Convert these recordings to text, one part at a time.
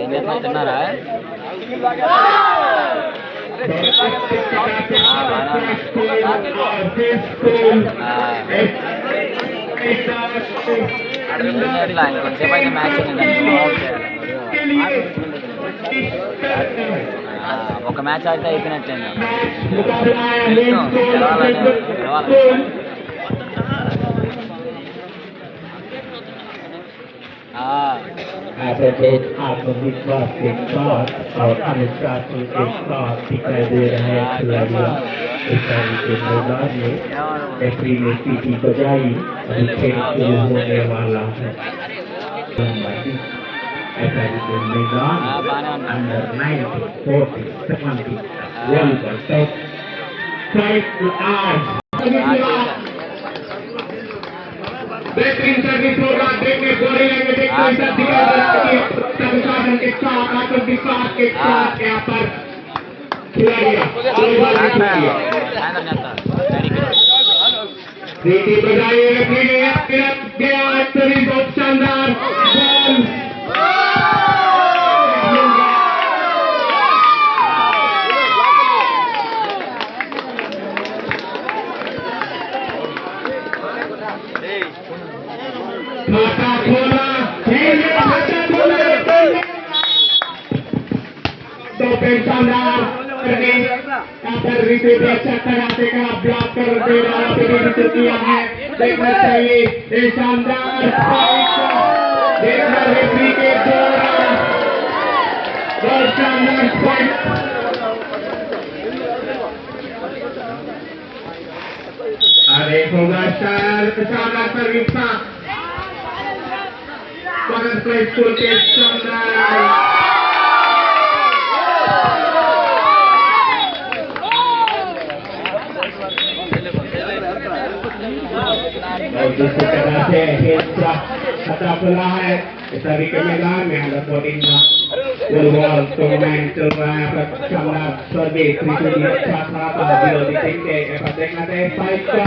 ఏం చేస్తున్నారా? ఇంకొంచెంసేపు అయితే మ్యాచ్ ఒక మ్యాచ్ ఆడితే అయిపోయినట్లే. आत्मविश्वास के साथ और अनुशासन के साथ दिखाई दे रहा है खिलाड़ियों के मैदान में। रेफरी ने सीटी बजाई, अभी खेल शुरू होने वाला है। के मैदान अंडर 90, 40, 70 वॉलीबॉल टॉप 5 आवर्स बेहतरीन सर्विस होगा। देखने गोरे लगे, देखने संसाधन के साथ आत्मविश्वास के साथ यहाँ पर खिलाड़ियाँ सीटी बजाई, रेफरी ने गया सर्विस बहुत शानदार बॉल खाता खोला तो शानदार यहाँ पर रिपीट अच्छा कराते का ब्लॉक कर दे रहा किया है। देखना चाहिए ये शानदार देखना रेफरी के द्वारा बहुत शानदार पॉइंट। अरे होगा शानदार सर्विस था प्ले स्कूल के खतरा खुला है सभी के मैदान में। अंडर 14 फुटबॉल टूर्नामेंट चल रहा है। शानदार सर्विस अच्छा था विरोधी टीम के देखना चाहिए फाइट का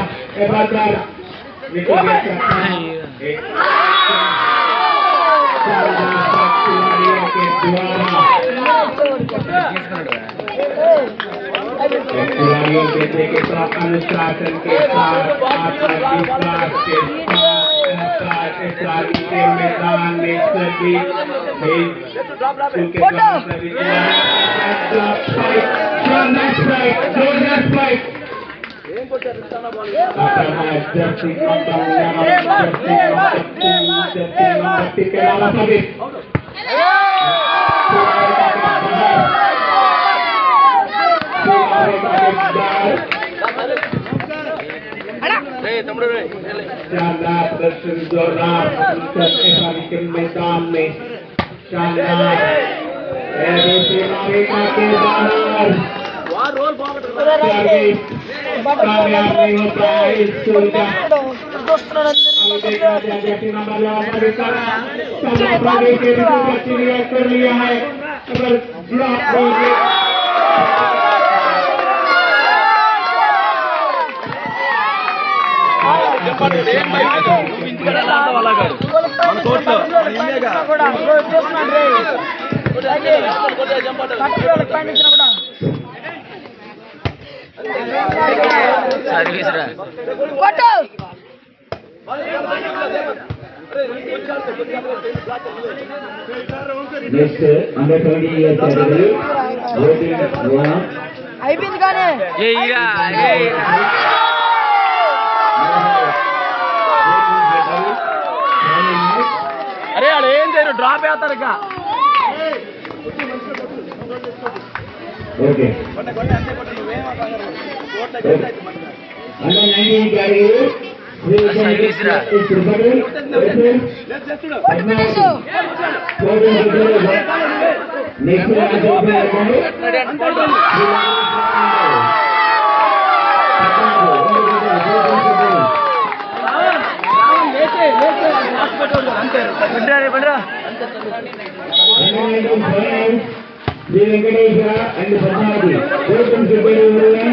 खिलाड़ियों के साथ अनुशासन के साथ आत्मविश्वास के साथ के मैदान में सभी शानदार प्रदर्शन जोरदार के मैदान में शानदार कामयाब नहीं होता है इस स्कूल का कर लिया है। अगर ब्लॉक అయిపోయింది కానీ అరే అలా ఏం చేయరు డ్రాప్ అవుతారు ఇక okay Sri Venkateswara and Padmavati. Both teams prepared everyone.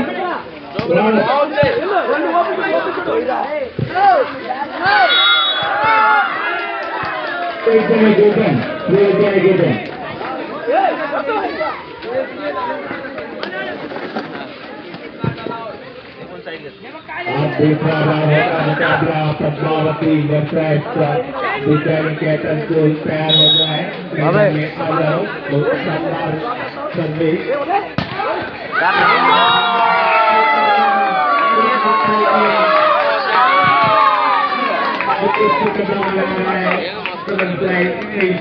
आप देख रहा मुकाबला पद्मावती वर्सेस विद्यालय के को तैयार हो रहा है। मैदान में आ जाओ, बहुत शानदार संदेश।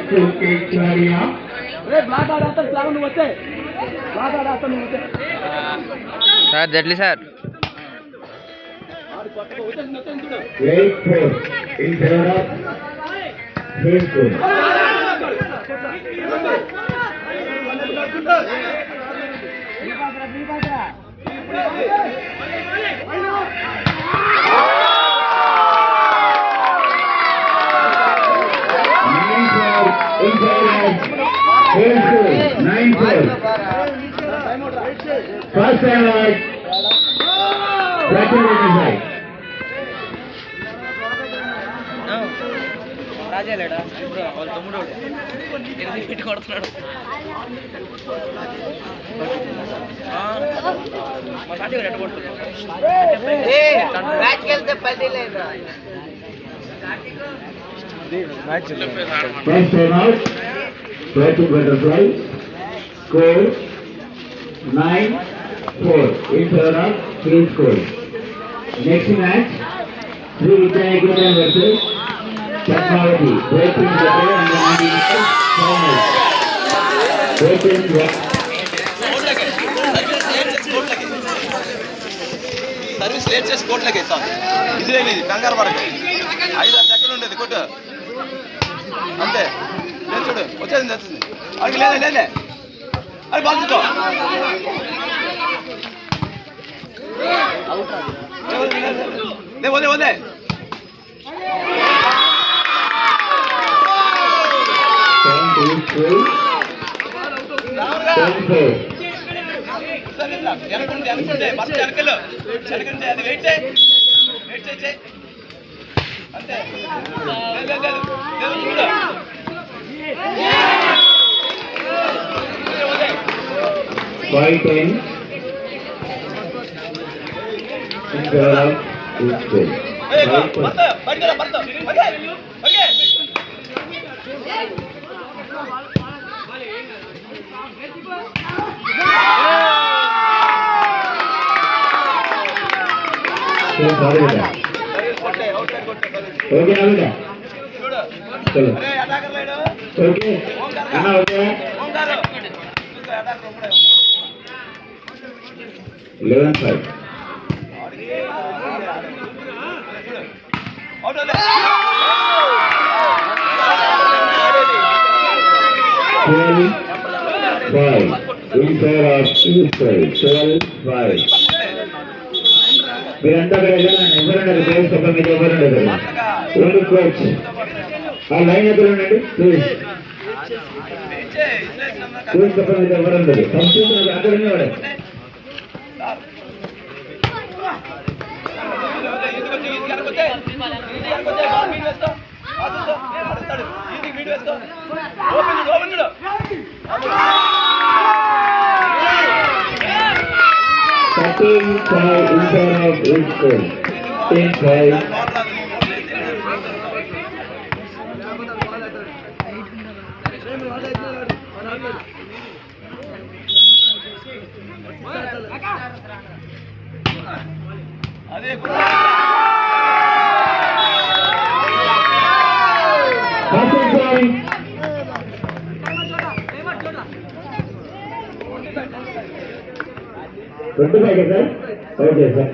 स्कूल के खिलाड़ियाँ sir Jaitley sir Great force in favor of Green School. In favor of Green School. 9-4. First time out. Second side. రాజా లేడా వాళ్ళ తమ్ముడు ఎనిమిది పెట్టి కొడుతున్నాడు మా సాటి రెడ్ కొడుతుంది మ్యాచ్కి వెళ్తే పల్లి లేదా First time out. Batting butterfly. Score 9-4 in favor of Green School. Next match, Sri Venkateswara versus Padmavati. Batting butterfly and final. Batting service late చేసి కోట్లకి ఇస్తాం. ఇది లేదు, కంగారు పడకు. 5-6 సెకండ్లు ఉండేది కొట్టు అంతే. లేదు చూడు, వచ్చేసింది వచ్చింది. అది లేదే లేదే అది బాల్చుకో. వదే వదే వెనకుంటే ఫస్ట్ వెనకలు వెనకుంటే అది వెయిట్ చేయి అంతే. లేదు చూడు Fight in favor of Green School. Okay, Avida. चलो. Okay. Anna okay. 11-5. In favor of Green School. 12-5. మీరంతా ఎవరండి ప్లేస్ చెప్పండి, మీకు ఎవరండి ఓన్లీ కోచ్ ఆ లైన్ ఎక్కడ ఉండండి ప్లీజ్. కోచ్ చెప్పండి, మీకు ఎవరండి సంస్కృతి అక్కడ ఉన్నవాడే. In favor of Green School. 10-5. Okay, sir. Okay, sir.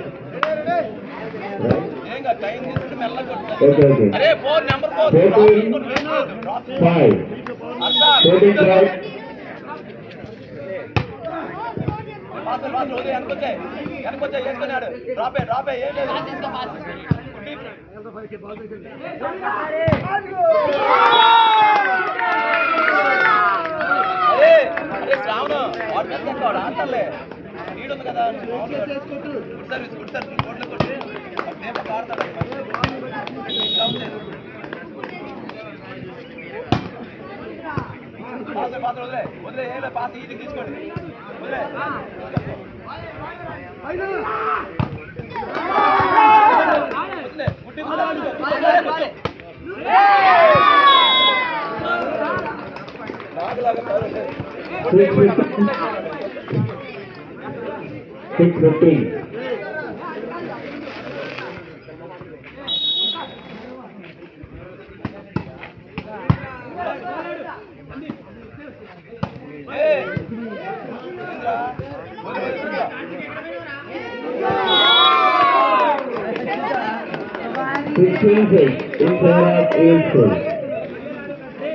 Okay. అరే 4 నెంబర్ 4 5 14-5. వెనకొచ్చే వేసుకున్నాడు. డ్రాపే ఏం లేదు. అరే అరే శ్రావణ వాడు పెద్ద ఎక్కవాడు ఆటలే నీడు ఉంది కదా గుడ్ సర్వీస్ కోట్లో కొట్టి దేప ఆడతాడు పాత్ర వదిలే వదిలే ఏదో పాత ఈజీ తీసుకోండి వదిలే వదిలే గుడ్డి నాకులాగా 6:15.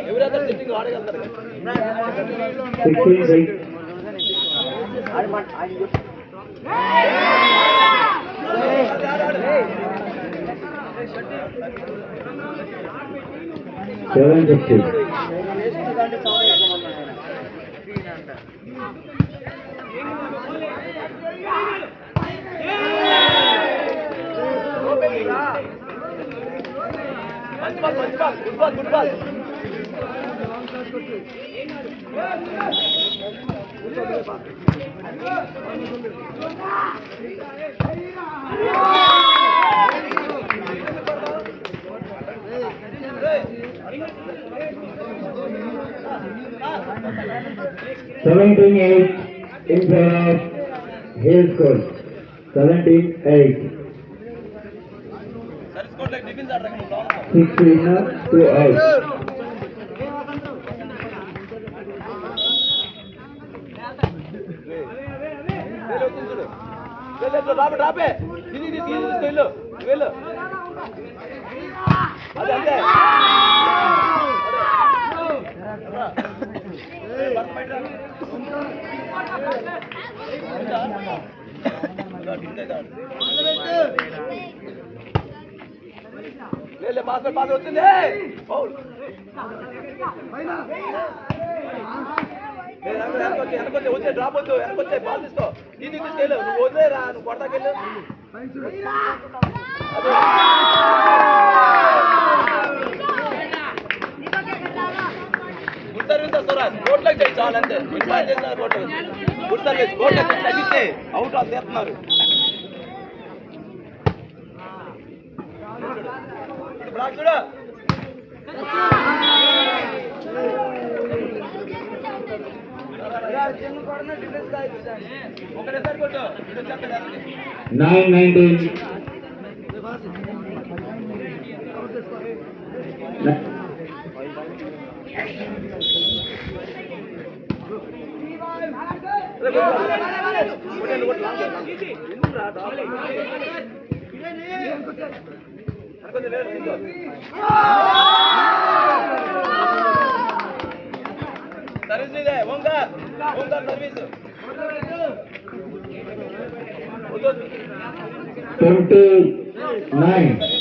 ఎవరైనా సిట్టింగ్ ఆడగలుగుతారు 16-6. Seven 15. Good ball Seventeen 8 in favor of Hill School. 17-8. 6 winner, 2 out. రాబే ఇది వెళ్ళు వెళ్ళు అదే అంతే లే పాస్ వచ్చింది వెనకొచ్చే వచ్చే డ్రాప్ వద్దు వెనకొచ్చే బాల్ తీసుకో ఇది తీసుకెళ్ళు నువ్వు వదిలేరా నువ్వు కొడతాకెళ్ళు గుడ్ సర్వీస్ వస్తారా కోట్లోకి చేయి చాలు అంతే ఇంట్లో చేస్తున్నారు కోట్లు గుడ్ సర్వీస్ కోట్లోకి తగ్గిస్తే అవుట్ ఆఫ్ చేస్తున్నారు బ్లాక్ చూడు ఒకటేసారి కొట్టు 9-19. సర్వీస్ ఇదే ఓంకార్ సర్వీస్ 29.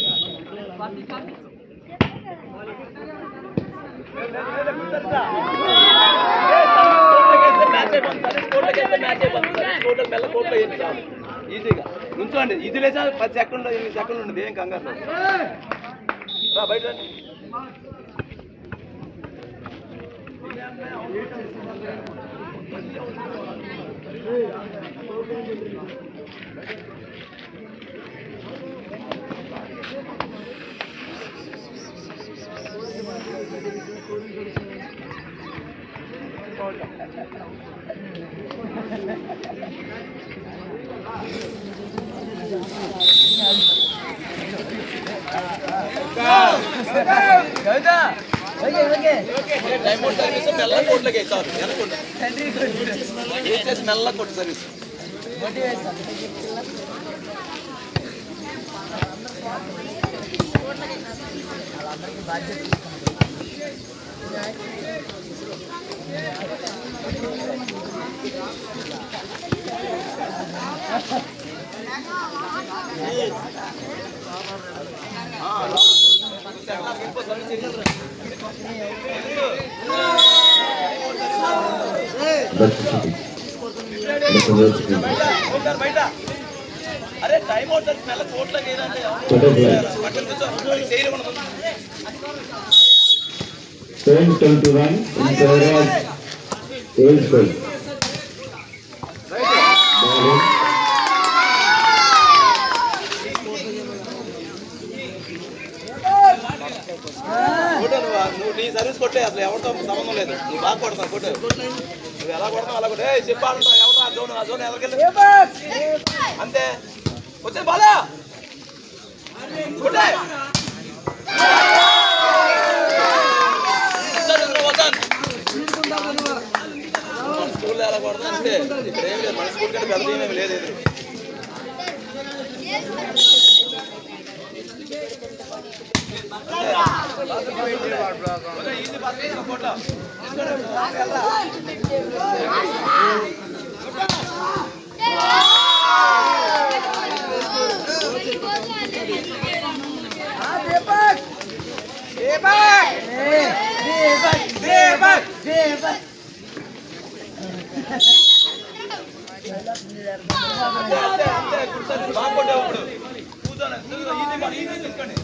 ఈజీగా నుంచోండి ఇది లేచా 10 సెకండ్లు 8 సెకండ్లు ఉండదు ఏం కంగారు రా బయట టైమ్ సర్వీస్ మెల్ల కోట్లకి చాలు వెనకుండా ఏం చేసి మెల్ల కొట్టు సర్వీస్ బయట అరే టైం అవుతుంది మెల్ల కోట్లకి ఏదంటే 10-21 in favor of Aylesbury. నువ్వు నీ సర్వీస్ కొట్టే అసలు ఎవరితో సంబంధం లేదు నువ్వు బాగా కొడతావు కొట్టు నువ్వు ఎలా కొడతావు అలా కొట్టే చెప్పాలంటావు ఎవరు ఆ జోన్ ఎవరికెళ్ళి అంతే వచ్చే బాలా కొట్టే స్కూల్లో ఎలా కొడతా అంతే ఇక్కడ ఏం లేదు మన స్కూల్ కంటే పెద్ద ఏమేమి లేదు బాగా కొట్టావు ఇప్పుడు కూర్చోండి ఈజీ తీసుకోండి